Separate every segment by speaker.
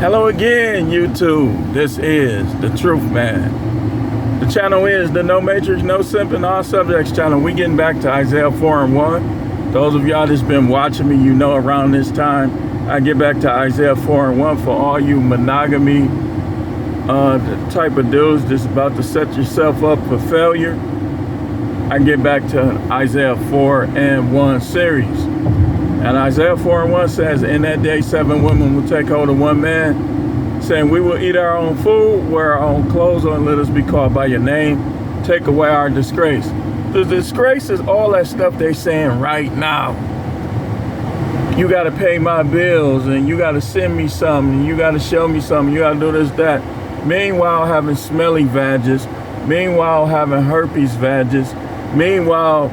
Speaker 1: Hello again, YouTube. This is The Truth Man. The channel is the No Matrix, No Simping, All Subjects channel. We getting back to Isaiah 4 and 1. Those of y'all that's been watching me, you know around this time, I get back to Isaiah 4 and 1 for all you monogamy the type of dudes that's about to set yourself up for failure. I get back to Isaiah 4 and 1 series. And Isaiah 4 and 1 says, in that day, 7 women will take hold of one man, saying, we will eat our own food, wear our own clothes, and let us be called by your name. Take away our disgrace. The disgrace is all that stuff they saying right now. You got to pay my bills, and you got to send me something, and you got to show me something, you got to do this, that. Meanwhile, having smelly vages. Meanwhile, having herpes vages. Meanwhile,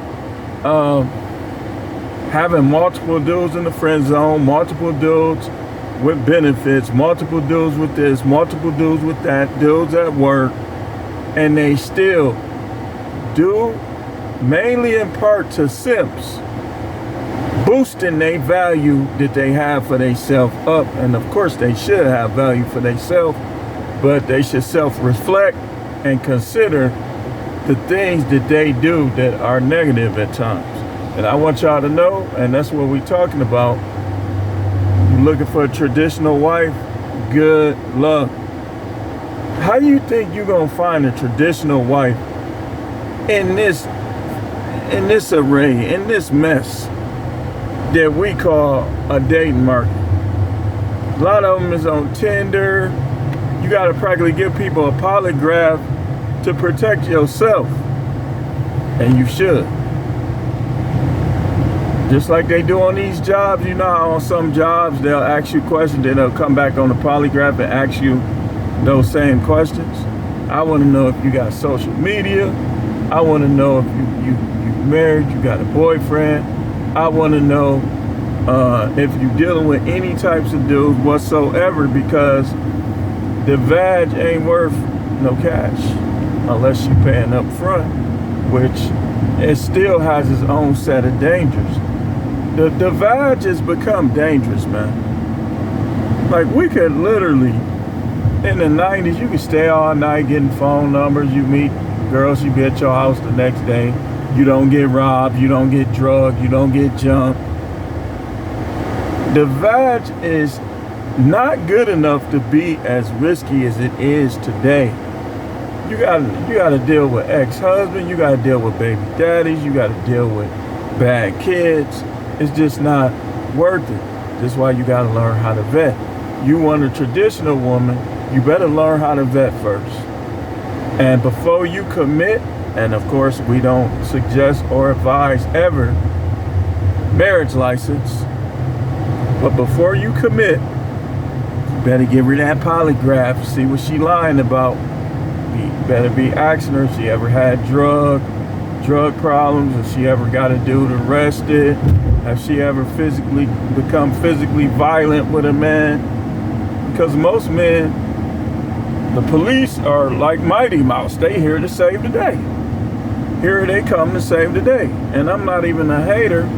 Speaker 1: having multiple dudes in the friend zone, multiple dudes with benefits, multiple dudes with this, multiple dudes with that, dudes at work, and they still do, mainly in part to simps, boosting their value that they have for themselves up. And of course they should have value for themselves, but they should self-reflect and consider the things that they do that are negative at times. And I want y'all to know, and that's what we're talking about. You're looking for a traditional wife, good luck. How you think you're gonna find a traditional wife in this array, in this mess that we call a dating market? A lot of them is on Tinder. You gotta practically give people a polygraph to protect yourself, and you should. Just like they do on these jobs, you know how on some jobs they'll ask you questions, then they'll come back on the polygraph and ask you those same questions. I want to know if you got social media. I want to know if you married, you got a boyfriend. I want to know if you're dealing with any types of dudes whatsoever, because the vag ain't worth no cash unless you're paying up front, which it still has its own set of dangers. The vag has become dangerous, man. Like, we could literally, in the 90s, you could stay all night getting phone numbers. You meet girls, you be at your house the next day. You don't get robbed, you don't get drugged, you don't get jumped. The vag is not good enough to be as risky as it is today. You gotta deal with ex-husband, you gotta deal with baby daddies, you gotta deal with bad kids. It's just not worth it. That's why you gotta learn how to vet. You want a traditional woman, you better learn how to vet first. And before you commit, and of course we don't suggest or advise ever marriage license, but before you commit, you better give her that polygraph, see what she lying about. You better be asking her if she ever had drug problems, if she ever got a dude arrested, have she ever become physically violent with a man. Because most men, the police are like Mighty Mouse. They here to save the day. Here they come to save the day. And I'm not even a hater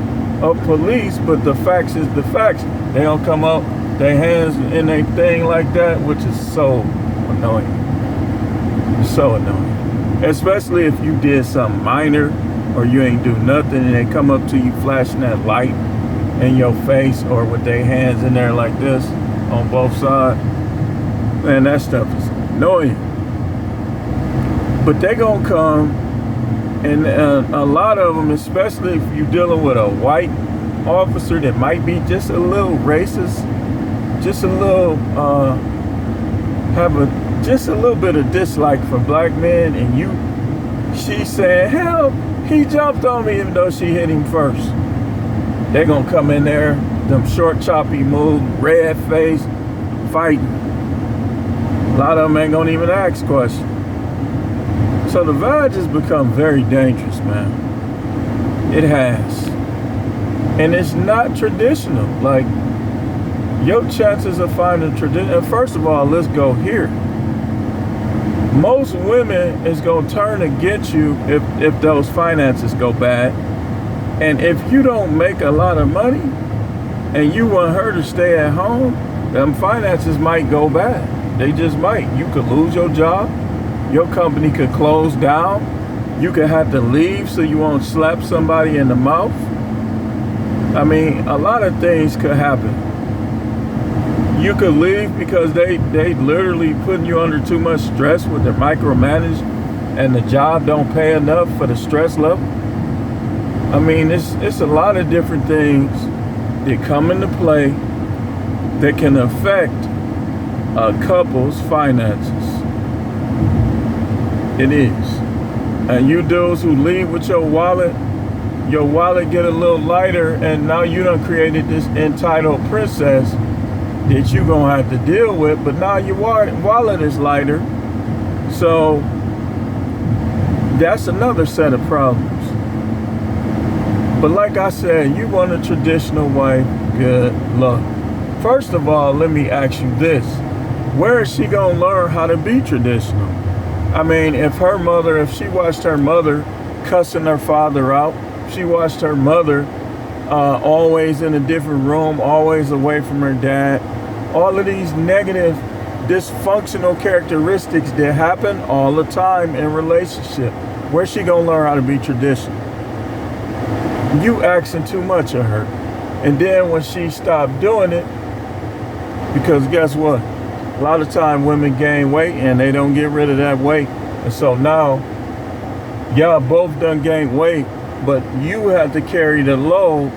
Speaker 1: of police, but the facts is the facts. They don't come up, their hands in their thing like that, which is so annoying. So annoying. Especially if you did something minor or you ain't do nothing and they come up to you flashing that light in your face or with their hands in there like this on both sides. Man, that stuff is annoying. But they gonna come, and a lot of them, especially if you're dealing with a white officer that might be just a little racist, just a little just a little bit of dislike for black men, and she's saying, hell, he jumped on me, even though she hit him first. They're gonna come in there, them short choppy moves, red face, fighting. A lot of them ain't gonna even ask questions. So the vag has become very dangerous, man. It has. And it's not traditional. Like, your chances of finding tradition, first of all, let's go here. Most women is gonna turn against you if those finances go bad. And if you don't make a lot of money and you want her to stay at home, them finances might go bad. They just might. You could lose your job. Your company could close down. You could have to leave so you won't slap somebody in the mouth. I mean, a lot of things could happen. You could leave because they literally putting you under too much stress with their micromanage, and the job don't pay enough for the stress level. I mean, it's a lot of different things that come into play that can affect a couple's finances. It is. And you dudes who leave with your wallet get a little lighter, and now you done created this entitled princess that you gonna have to deal with, but now your wallet is lighter. So that's another set of problems. But like I said, you want a traditional wife, good luck. First of all, let me ask you this. Where is she gonna learn how to be traditional? I mean, if she watched her mother cussing her father out, she watched her mother always in a different room, always away from her dad, all of these negative, dysfunctional characteristics that happen all the time in relationship, where's she gonna learn how to be traditional? You asking too much of her. And then when she stopped doing it, because guess what? A lot of time women gain weight and they don't get rid of that weight. And so now, y'all both done gained weight, but you have to carry the load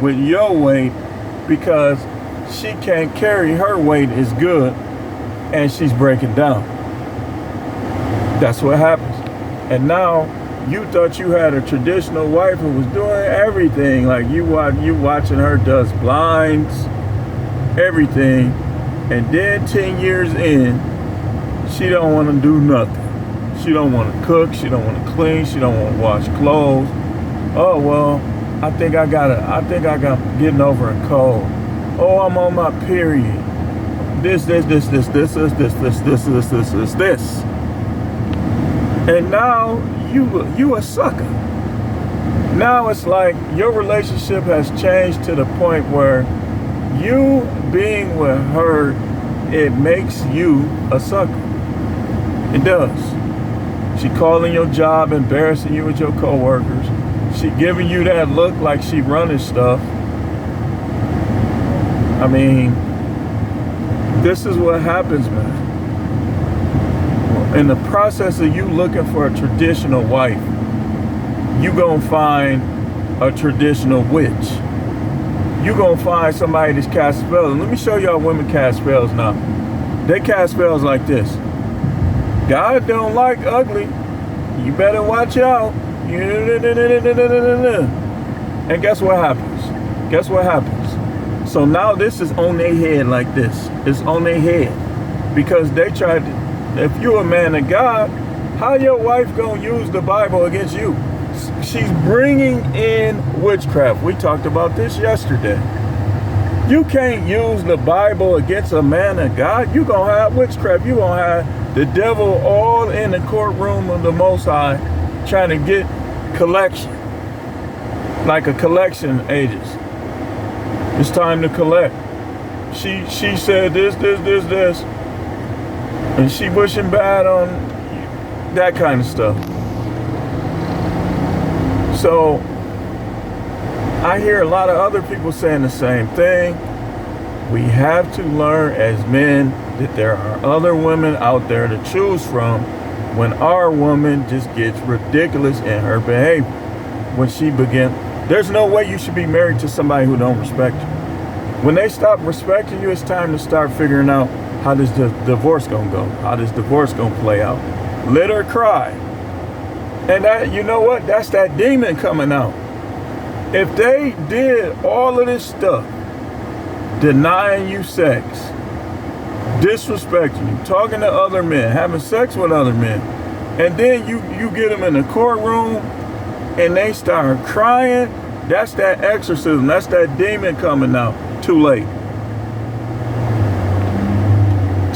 Speaker 1: with your weight because she can't carry her weight as good and she's breaking down. That's what happens. And now you thought you had a traditional wife who was doing everything. Like you watching her does blinds, everything. And then 10 years in, she don't want to do nothing. She don't want to cook. She don't want to clean. She don't want to wash clothes. Oh, well, I think I got getting over a cold. Oh, I'm on my period. This. And now you a sucker. Now it's like your relationship has changed to the point where you being with her, it makes you a sucker. It does. She calling your job, embarrassing you with your coworkers. She giving you that look like she running stuff. I mean, this is what happens, man. In the process of you looking for a traditional wife, you gonna find a traditional witch. You gonna find somebody that's cast spells. And let me show y'all women cast spells now. They cast spells like this. God don't like ugly. You better watch out. And guess what happens? Guess what happens? So now this is on their head like this. It's on their head. Because they tried to, if you a man of God, how your wife gonna use the Bible against you? She's bringing in witchcraft. We talked about this yesterday. You can't use the Bible against a man of God. You're going to have witchcraft. You're going to have the devil all in the courtroom of the Most High trying to get collection. Like a collection agent. It's time to collect. She said this. And she wishing bad on that kind of stuff. So I hear a lot of other people saying the same thing. We have to learn as men that there are other women out there to choose from when our woman just gets ridiculous in her behavior. When she begins, there's no way you should be married to somebody who don't respect you. When they stop respecting you, it's time to start figuring out how this divorce gonna go, how this divorce gonna play out. Let her cry. And that, you know what? That's that demon coming out. If they did all of this stuff, denying you sex, disrespecting you, talking to other men, having sex with other men, and then you get them in the courtroom and they start crying, that's that exorcism. That's that demon coming out. Too late.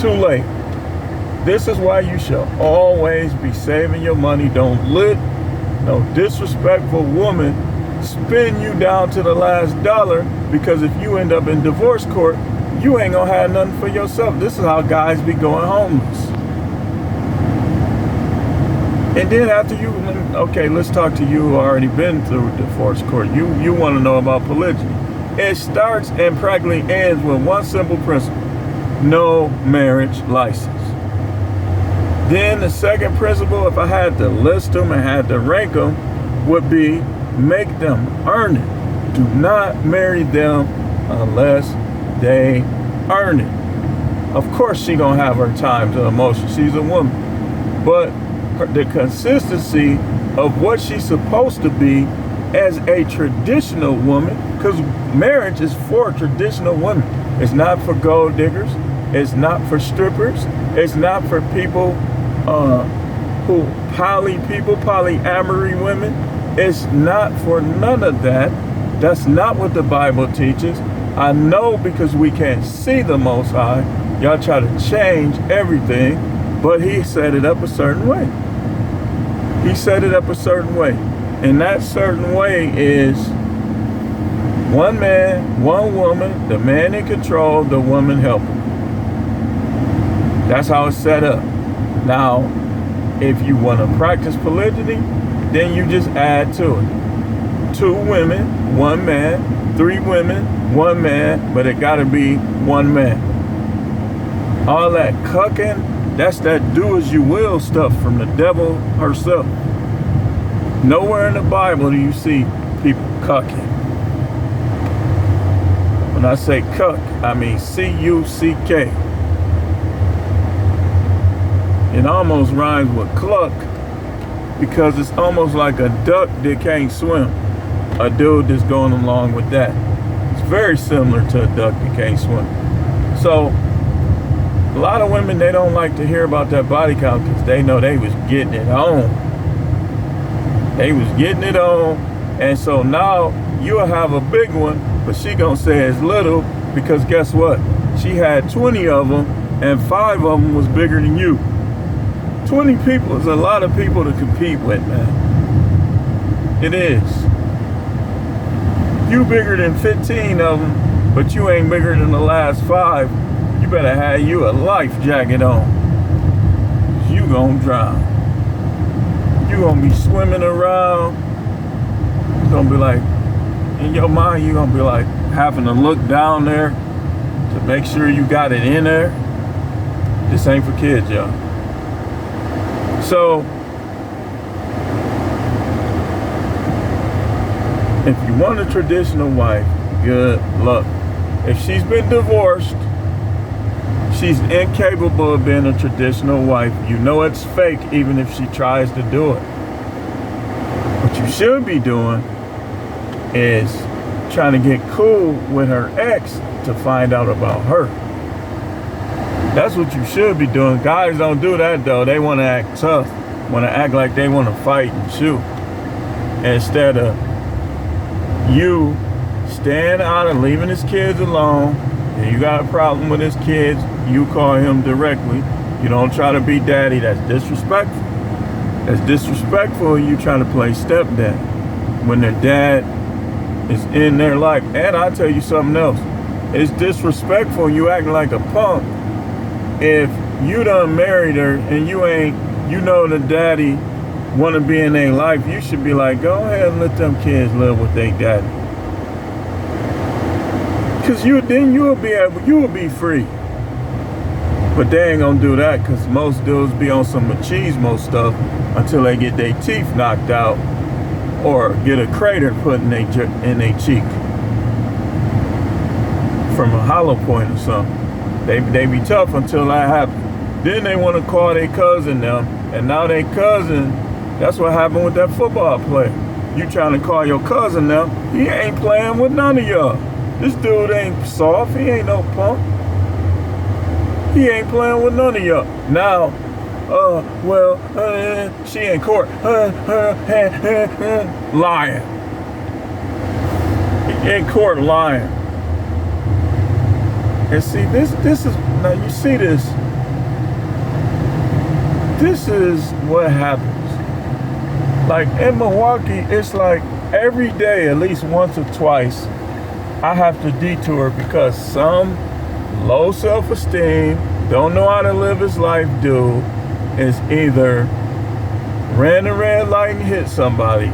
Speaker 1: Too late. This is why you shall always be saving your money. Don't let no disrespectful woman spin you down to the last dollar, because if you end up in divorce court, you ain't gonna have nothing for yourself. This is how guys be going homeless. And then after you, okay, let's talk to you who already been through divorce court. You want to know about polygyny. It starts and practically ends with one simple principle: no marriage license. Then the second principle, if I had to list them and had to rank them, would be make them earn it. Do not marry them unless they earn it. Of course she gonna have her times of emotion. She's a woman. But the consistency of what she's supposed to be as a traditional woman, because marriage is for traditional women. It's not for gold diggers. It's not for strippers. It's not for people who polyamory women. It's not for none of that. That's not what the Bible teaches. I know, because we can't see the Most High. Y'all try to change everything, but he set it up a certain way. He set it up a certain way. And that certain way is one man, one woman, the man in control, the woman helping. That's how it's set up. Now, if you want to practice polygyny, then you just add to it. 2 women, 1 man, 3 women, 1 man, but it gotta be 1 man. All that cucking, that's that do as you will stuff from the devil herself. Nowhere in the Bible do you see people cucking. When I say cuck, I mean C-U-C-K. It almost rhymes with cluck, because it's almost like a duck that can't swim. A dude that's going along with that. It's very similar to a duck that can't swim. So a lot of women, they don't like to hear about that body count because they know they was getting it on. They was getting it on. And so now you'll have a big one, but she gonna say it's little, because guess what? She had 20 of them and 5 of them was bigger than you. 20 people is a lot of people to compete with, man. It is. You bigger than 15 of them, but you ain't bigger than the last 5. You better have you a life jacket on. You gonna drown. You gonna be swimming around. You gonna be like, in your mind, you gonna be like having to look down there to make sure you got it in there. This ain't for kids, y'all. So, if you want a traditional wife, good luck. If she's been divorced, she's incapable of being a traditional wife. You know it's fake even if she tries to do it. What you should be doing is trying to get cool with her ex to find out about her. That's what you should be doing. Guys don't do that though. They want to act tough, want to act like they want to fight and shoot, instead of you staying out and leaving his kids alone. And you got a problem with his kids, you call him directly. You don't try to be daddy. That's disrespectful. That's disrespectful. You trying to play stepdad when their dad is in their life. And I'll tell you something else. It's disrespectful. You acting like a punk. If you done married her and you know the daddy want to be in their life, you should be like, go ahead and let them kids live with their daddy. Because you'll be free. But they ain't gonna do that, because most dudes be on some machismo stuff until they get their teeth knocked out or get a crater put in their cheek from a hollow point or something. They be tough until that happens. Then they want to call their cousin them, and now they cousin. That's what happened with that football player. You trying to call your cousin them? He ain't playing with none of y'all. This dude ain't soft. He ain't no punk. He ain't playing with none of y'all. Now, she in court. Lying. In court lying. And see, this is, now you see this. This is what happens. Like in Milwaukee, it's like every day, at least once or twice, I have to detour because some low self-esteem, don't know how to live his life dude is either ran the red light and hit somebody,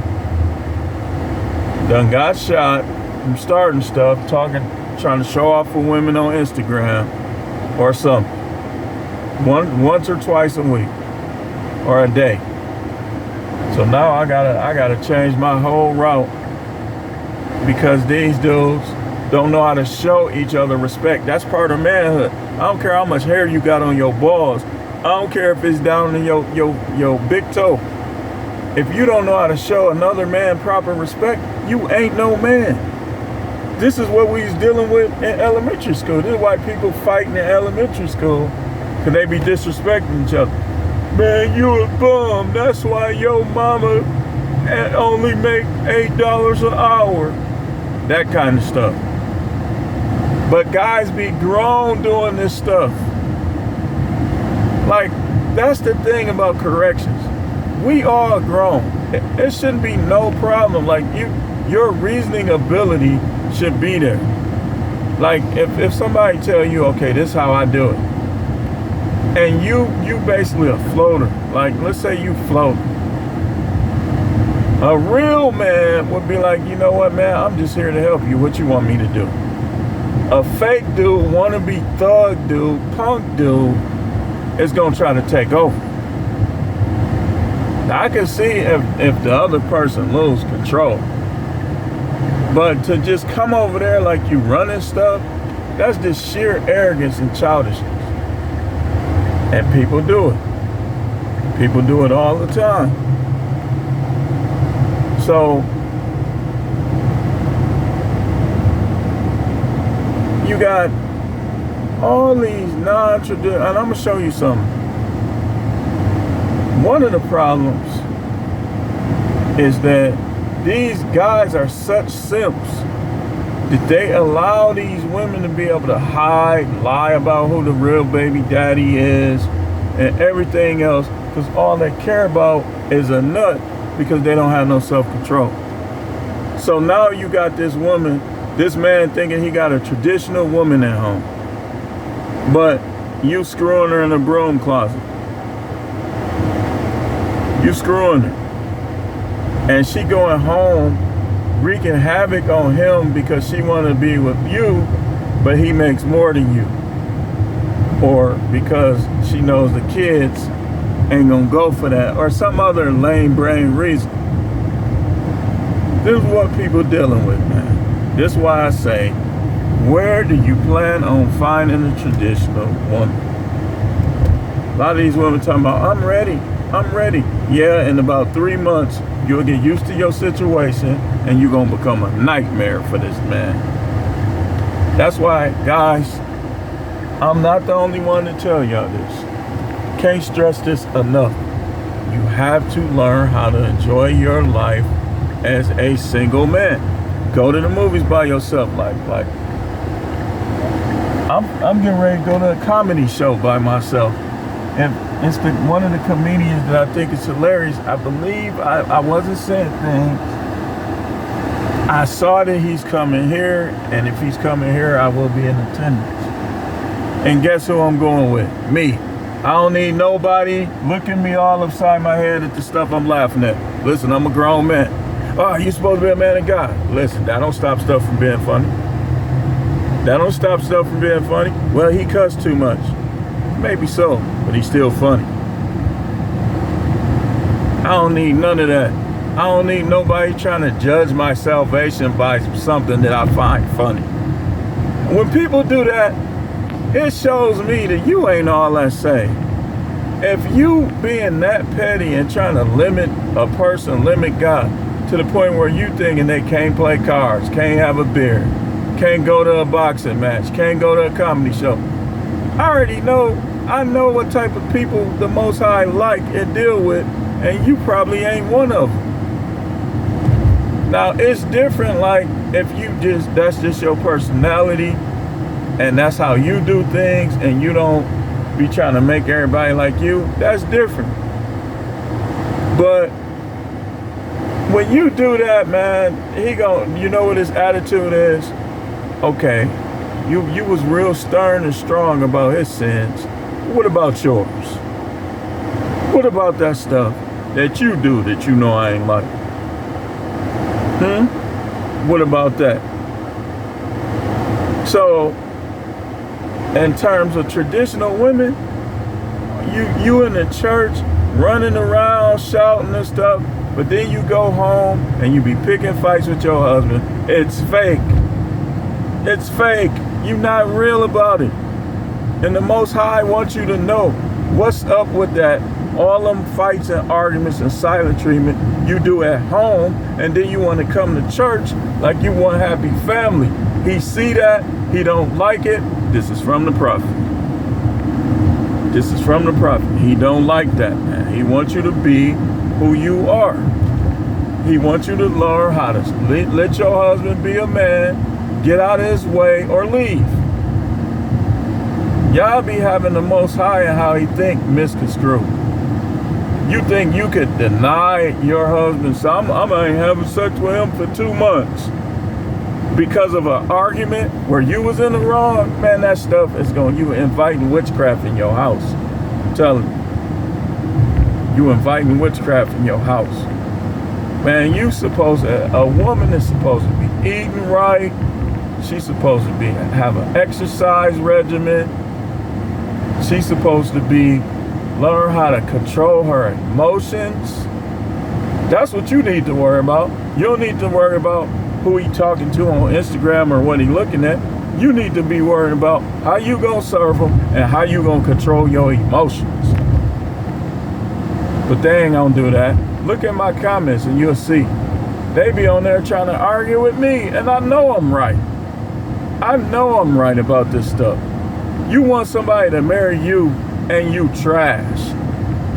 Speaker 1: done got shot from starting stuff, trying to show off for women on Instagram or something. Once or twice a week or a day. So now I gotta change my whole route because these dudes don't know how to show each other respect. That's part of manhood. I don't care how much hair you got on your balls. I don't care if it's down in your big toe. If you don't know how to show another man proper respect, you ain't no man. This is what we was dealing with in elementary school. This is why people fighting in elementary school, because they be disrespecting each other. Man, you a bum. That's why your mama only make $8 an hour. That kind of stuff. But guys be grown doing this stuff. Like, that's the thing about corrections. We all grown. It shouldn't be no problem. Like, your reasoning ability should be there. Like, if somebody tell you, okay, this is how I do it, and you basically a floater. Like, let's say you float. A real man would be like, you know what, man, I'm just here to help you. What you want me to do? A fake dude, wannabe thug dude, punk dude is gonna try to take over. Now, I can see if the other person lose control. But to just come over there like you running stuff, that's just sheer arrogance and childishness. And people do it. People do it all the time. So, you got all these non-traditional, and I'm gonna show you something. One of the problems is that these guys are such simps that they allow these women to be able to hide, lie about who the real baby daddy is and everything else, because all they care about is a nut, because they don't have no self-control. So now you got this woman, this man thinking he got a traditional woman at home, but you screwing her in a broom closet. You screwing her. And she going home wreaking havoc on him because she want to be with you, but he makes more than you. Or because she knows the kids ain't gonna go for that, or some other lame brain reason. This is what people dealing with, man. This is why I say, where do you plan on finding a traditional woman? A lot of these women talking about, I'm ready. Yeah, in about 3 months, you'll get used to your situation and you're gonna become a nightmare for this man. That's why, guys, I'm not the only one to tell y'all this. Can't stress this enough. You have to learn how to enjoy your life as a single man. Go to the movies by yourself. Like I'm getting ready to go to a comedy show by myself. And it's one of the comedians that I think is hilarious. I believe I wasn't saying things. I saw that he's coming here, and if he's coming here, I will be in attendance. And guess who I'm going with? Me. I don't need nobody looking me all upside my head at the stuff I'm laughing at. Listen, I'm a grown man. Oh, you supposed to be a man of God. Listen, that don't stop stuff from being funny. That don't stop stuff from being funny. Well, he cussed too much. Maybe so, but he's still funny. I don't need none of that. I don't need nobody trying to judge my salvation by something that I find funny. When people do that, it shows me that you ain't all that say. If you being that petty and trying to limit a person, limit God, to the point where you thinking they can't play cards, can't have a beer, can't go to a boxing match, can't go to a comedy show. I know what type of people the Most High like and deal with, and you probably ain't one of them. Now, it's different, like, if that's just your personality, and that's how you do things, and you don't be trying to make everybody like you, that's different. But when you do that, man, you know what his attitude is? Okay, You was real stern and strong about his sins. What about yours? What about that stuff that you do that you know I ain't like? What about that? So, in terms of traditional women, you in the church running around shouting and stuff, but then you go home and you be picking fights with your husband. It's fake. It's fake. You're not real about it. And the Most High wants you to know what's up with that. All them fights and arguments and silent treatment you do at home, and then you want to come to church like you want a happy family. He see that. He don't like it. This is from the prophet. This is from the prophet. He don't like that, man. He wants you to be who you are. He wants you to learn how to let your husband be a man, get out of his way, or leave. Y'all be having the Most High and how he think misconstrued. You think you could deny your husband, so I'm ain't having sex with him for 2 months because of an argument where you was in the wrong? Man, that stuff is you inviting witchcraft in your house. I'm telling you. You inviting witchcraft in your house. Man, a woman is supposed to be eating right. She's supposed to have an exercise regimen. She's supposed to learn how to control her emotions. That's what you need to worry about. You don't need to worry about who he talking to on Instagram or what he looking at. You need to be worried about how you gonna serve him and how you gonna control your emotions. But they ain't gonna do that. Look at my comments and you'll see. They be on there trying to argue with me, and I know I'm right. I know I'm right about this stuff. You want somebody to marry you and you trash.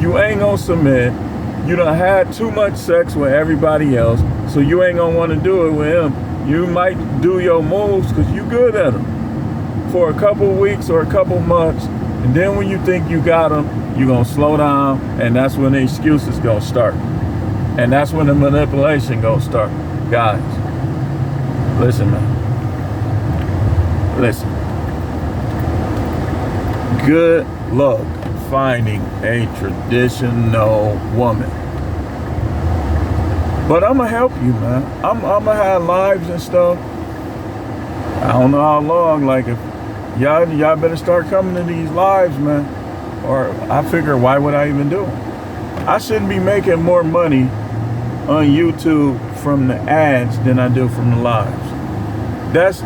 Speaker 1: You ain't gonna submit. You done had too much sex with everybody else, so you ain't gonna want to do it with him. You might do your moves because you good at them for a couple weeks or a couple months, and then when you think you got them, you gonna slow down, and that's when the excuses gonna start. And that's when the manipulation gonna start. Guys, listen, man. Listen. Good luck finding a traditional woman. But I'm gonna help you, man. I'm gonna have lives and stuff. I don't know how long. Like, if y'all better start coming to these lives, man. Or I figure, why would I even do them? I shouldn't be making more money on YouTube from the ads than I do from the lives. That's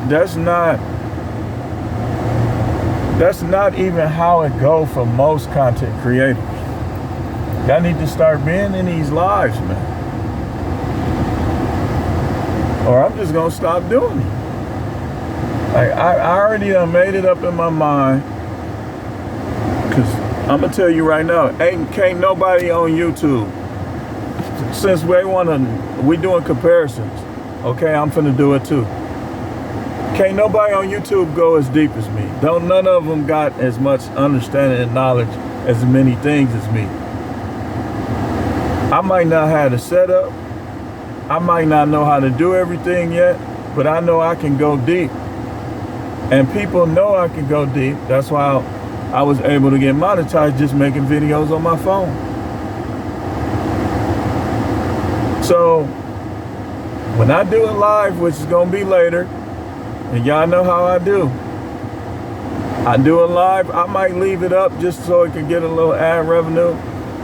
Speaker 1: not even how it goes for most content creators. Y'all need to start being in these lives, man. Or I'm just gonna stop doing it. Like, I already done made it up in my mind. Cause I'm gonna tell you right now, can't nobody on YouTube, since we doing comparisons, okay, I'm finna do it too. Can't nobody on YouTube go as deep as me. None of them got as much understanding and knowledge as many things as me. I might not have the setup. I might not know how to do everything yet, but I know I can go deep. And people know I can go deep. That's why I was able to get monetized just making videos on my phone. So when I do it live, which is gonna be later, and y'all know how I do. I do it live. I might leave it up just so it can get a little ad revenue.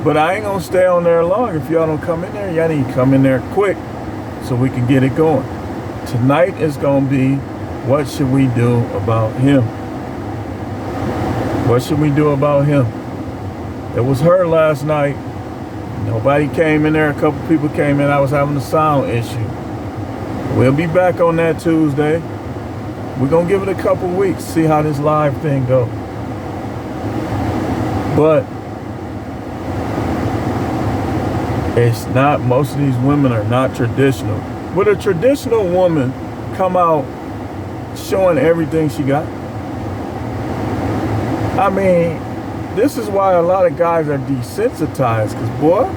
Speaker 1: But I ain't gonna stay on there long. If y'all don't come in there, y'all need to come in there quick so we can get it going. Tonight is gonna be, what should we do about him? What should we do about him? It was her last night. Nobody came in there. A couple people came in. I was having a sound issue. We'll be back on that Tuesday. We're going to give it a couple weeks, see how this live thing goes. But it's not, most of these women are not traditional. Would a traditional woman come out showing everything she got? I mean, this is why a lot of guys are desensitized, because boy,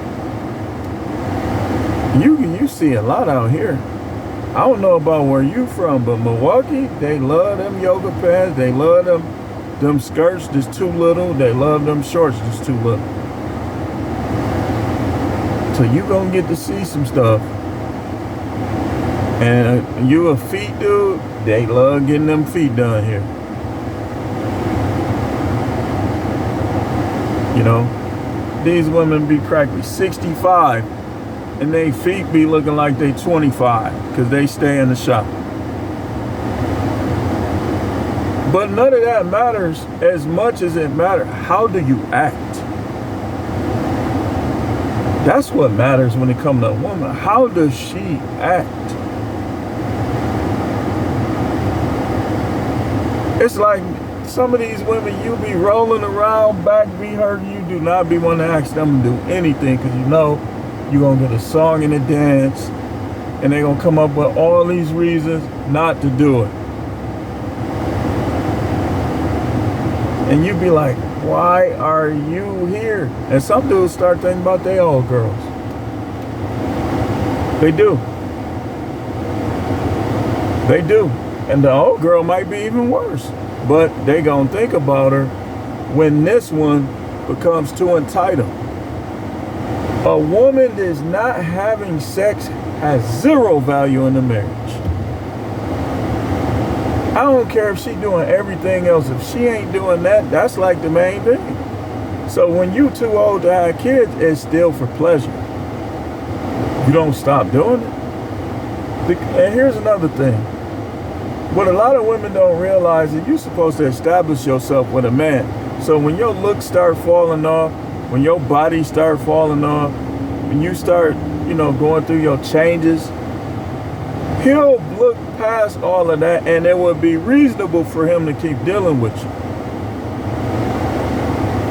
Speaker 1: you see a lot out here. I don't know about where you from, but Milwaukee, they love them yoga pants. They love them skirts that's too little. They love them shorts that's too little. So you gonna get to see some stuff. And you a feet dude, they love getting them feet done here. You know, these women be practically 65 and they feet be looking like they 25 because they stay in the shop. But none of that matters as much as it matters. How do you act? That's what matters when it comes to a woman. How does she act? It's like some of these women, you be rolling around, back be hurting, you do not be wanting to ask them to do anything because you know you're going to get a song and a dance and they're going to come up with all these reasons not to do it. And you be like, why are you here? And some dudes start thinking about their old girls. They do. They do. And the old girl might be even worse. But they gonna think about her when this one becomes too entitled. A woman that's not having sex has zero value in the marriage. I don't care if she's doing everything else. If she ain't doing that, that's like the main thing. So when you too old to have kids, it's still for pleasure. You don't stop doing it. And here's another thing. What a lot of women don't realize is you're supposed to establish yourself with a man. So when your looks start falling off, when your body start falling off, when you start, going through your changes, he'll look past all of that and it would be reasonable for him to keep dealing with you.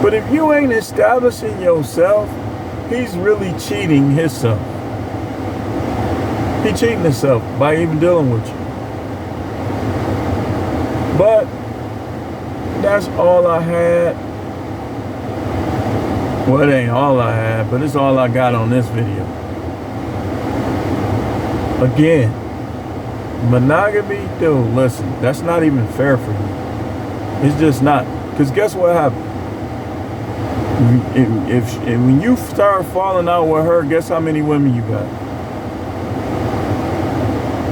Speaker 1: But if you ain't establishing yourself, he's really cheating himself. He's cheating himself by even dealing with you. But that's all I had. Well, it ain't all I had, but it's all I got on this video. Again, monogamy, dude, listen, that's not even fair for you. It's just not. Because guess what happened? If when you start falling out with her, guess how many women you got?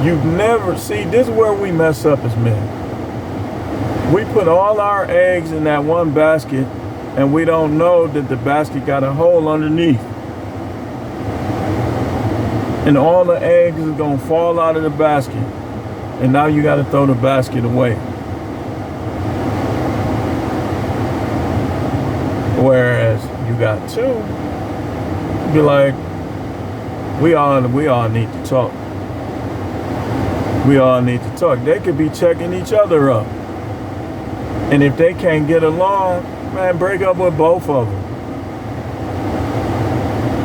Speaker 1: You've never, see, this is where we mess up as men. We put all our eggs in that one basket and we don't know that the basket got a hole underneath. And all the eggs is gonna fall out of the basket. And now you gotta throw the basket away. Whereas you got two, be like, we all need to talk. We all need to talk. They could be checking each other up. And if they can't get along, man, break up with both of them.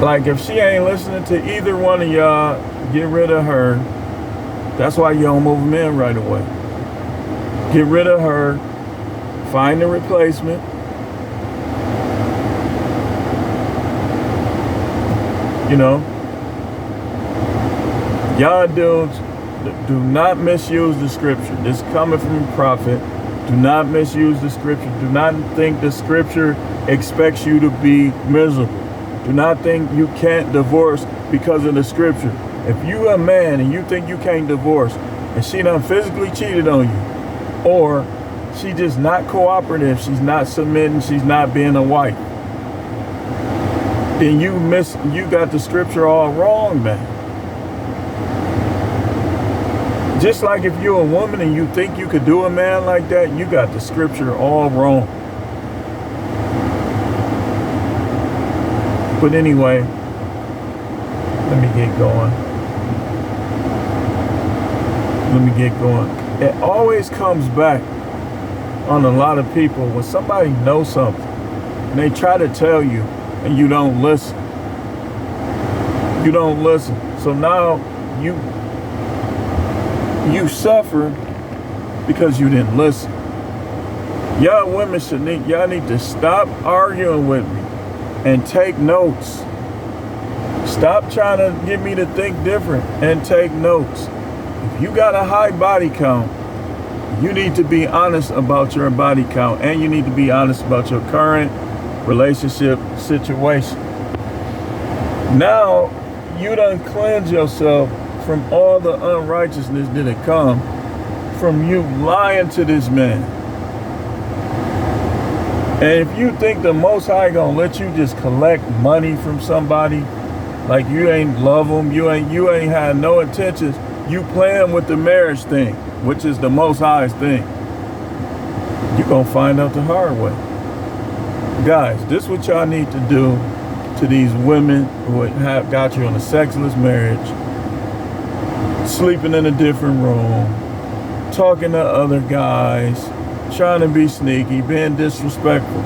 Speaker 1: Like if she ain't listening to either one of y'all, get rid of her. That's why you don't move them in right away. Get rid of her. Find a replacement. Y'all dudes, do not misuse the scripture. This is coming from a prophet. Do not misuse the scripture. Do not think the scripture expects you to be miserable. Do not think you can't divorce because of the scripture. If you a man and you think you can't divorce and she done physically cheated on you, or she just not cooperative, she's not submitting, she's not being a wife, then you got the scripture all wrong, man. Just like if you're a woman and you think you could do a man like that, you got the scripture all wrong. But anyway, let me get going. It always comes back on a lot of people when somebody knows something and they try to tell you and you don't listen. You don't listen. So now you suffer because you didn't listen. Y'all women y'all need to stop arguing with me and take notes. Stop trying to get me to think different and take notes. If you got a high body count, you need to be honest about your body count, and you need to be honest about your current relationship situation. Now, you done cleanse yourself from all the unrighteousness that it come from you lying to this man. And if you think the Most High gonna let you just collect money from somebody, like you ain't love them, you ain't had no intentions, you playing with the marriage thing, which is the Most High's thing, you gonna find out the hard way. Guys, this is what y'all need to do to these women who have got you in a sexless marriage, sleeping in a different room, talking to other guys, trying to be sneaky, being disrespectful.